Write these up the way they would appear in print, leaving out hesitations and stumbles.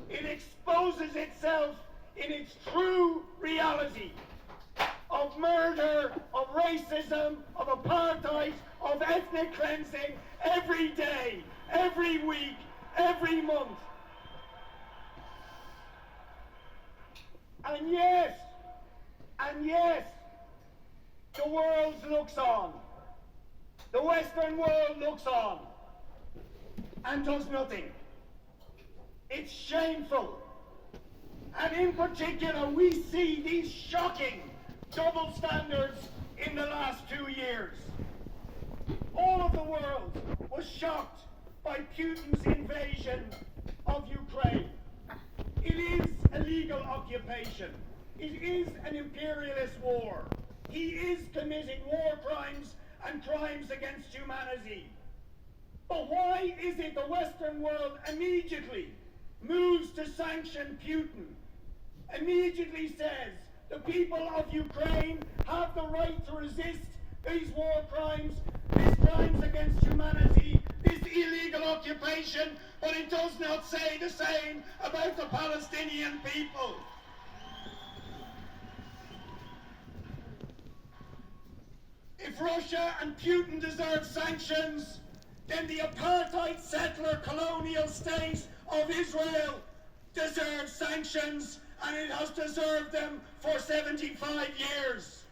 it exposes itself in its true reality of murder, of racism, of apartheid, of ethnic cleansing every day, every week, every month. And yes, the world looks on. The Western world looks on and does nothing. It's shameful. And in particular, we see these shocking double standards in the last 2 years. All of the world was shocked by Putin's invasion of Ukraine. It is a legal occupation. It is an imperialist war. He is committing war crimes and crimes against humanity. But why is it the Western world immediately moves to sanction Putin, immediately says the people of Ukraine have the right to resist these war crimes, these crimes against humanity, this illegal occupation, but it does not say the same about the Palestinian people? If Russia and Putin deserve sanctions, then the apartheid settler colonial state of Israel deserves sanctions, and it has deserved them for 75 years.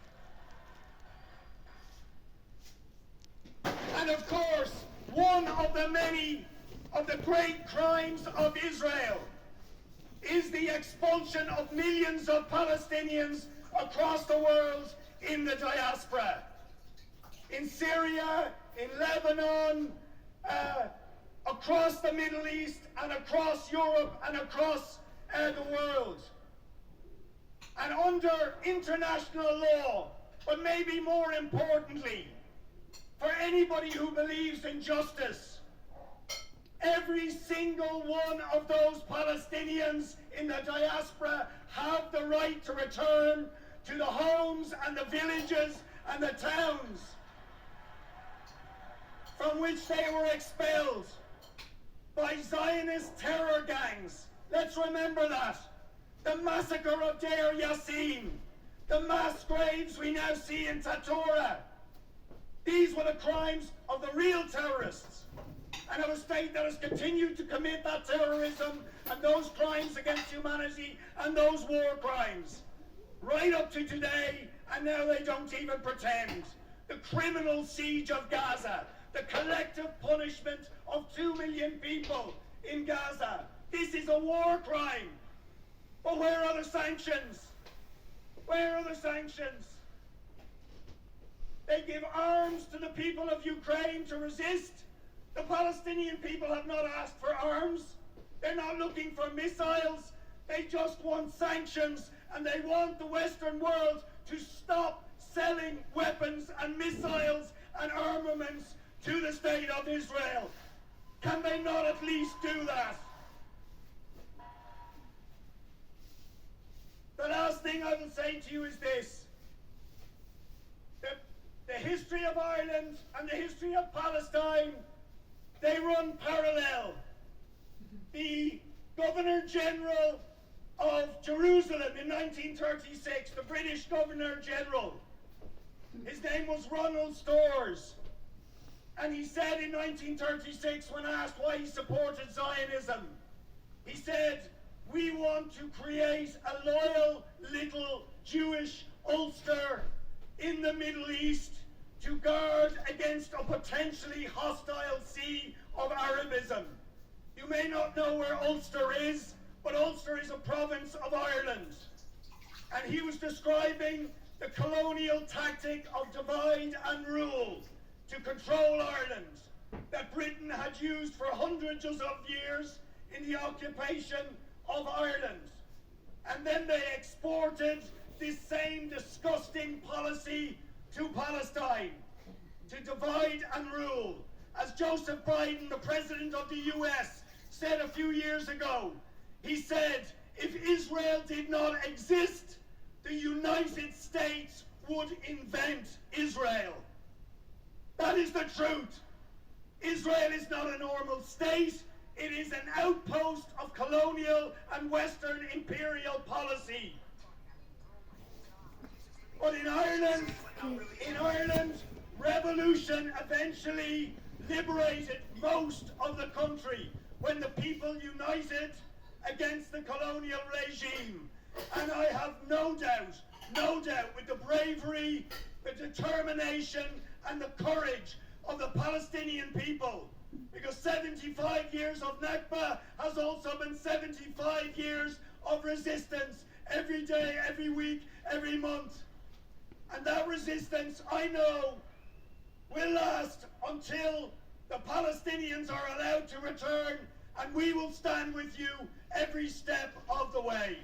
And of course, one of the many of the great crimes of Israel is the expulsion of millions of Palestinians across the world in the diaspora. In Syria, in Lebanon, across the Middle East, and across Europe, and across the world. And under international law, but maybe more importantly, for anybody who believes in justice, every single one of those Palestinians in the diaspora have the right to return to the homes and the villages and the towns from which they were expelled by Zionist terror gangs. Let's remember that. The massacre of Deir Yassin, the mass graves we now see in Tatora. These were the crimes of the real terrorists, and of a state that has continued to commit that terrorism and those crimes against humanity and those war crimes right up to today, and now they don't even pretend. The criminal siege of Gaza, the collective punishment of 2 million people in Gaza. This is a war crime. But where are the sanctions? Where are the sanctions? They give arms to the people of Ukraine to resist. The Palestinian people have not asked for arms. They're not looking for missiles. They just want sanctions, and they want the Western world to stop selling weapons and missiles and armaments to the state of Israel. Can they not at least do that? The last thing I will say to you is this. The history of Ireland and the history of Palestine, they run parallel. The Governor General of Jerusalem in 1936, the British Governor General, his name was Ronald Storrs. And he said in 1936, when asked why he supported Zionism, he said, "We want to create a loyal little Jewish Ulster in the Middle East to guard against a potentially hostile sea of Arabism." You may not know where Ulster is, but Ulster is a province of Ireland. And he was describing the colonial tactic of divide and rule to control Ireland that Britain had used for hundreds of years in the occupation of Ireland. And then they exported this same disgusting policy to Palestine, to divide and rule. As Joseph Biden, the president of the US, said a few years ago, he said, if Israel did not exist, the United States would invent Israel. That is the truth. Israel is not a normal state. It is an outpost of colonial and Western imperial policy. But in Ireland, revolution eventually liberated most of the country when the people united against the colonial regime. And I have no doubt, with the bravery, the determination and the courage of the Palestinian people, because 75 years of Nakba has also been 75 years of resistance every day, every week, every month. And that resistance, I know, will last until the Palestinians are allowed to return, and we will stand with you every step of the way.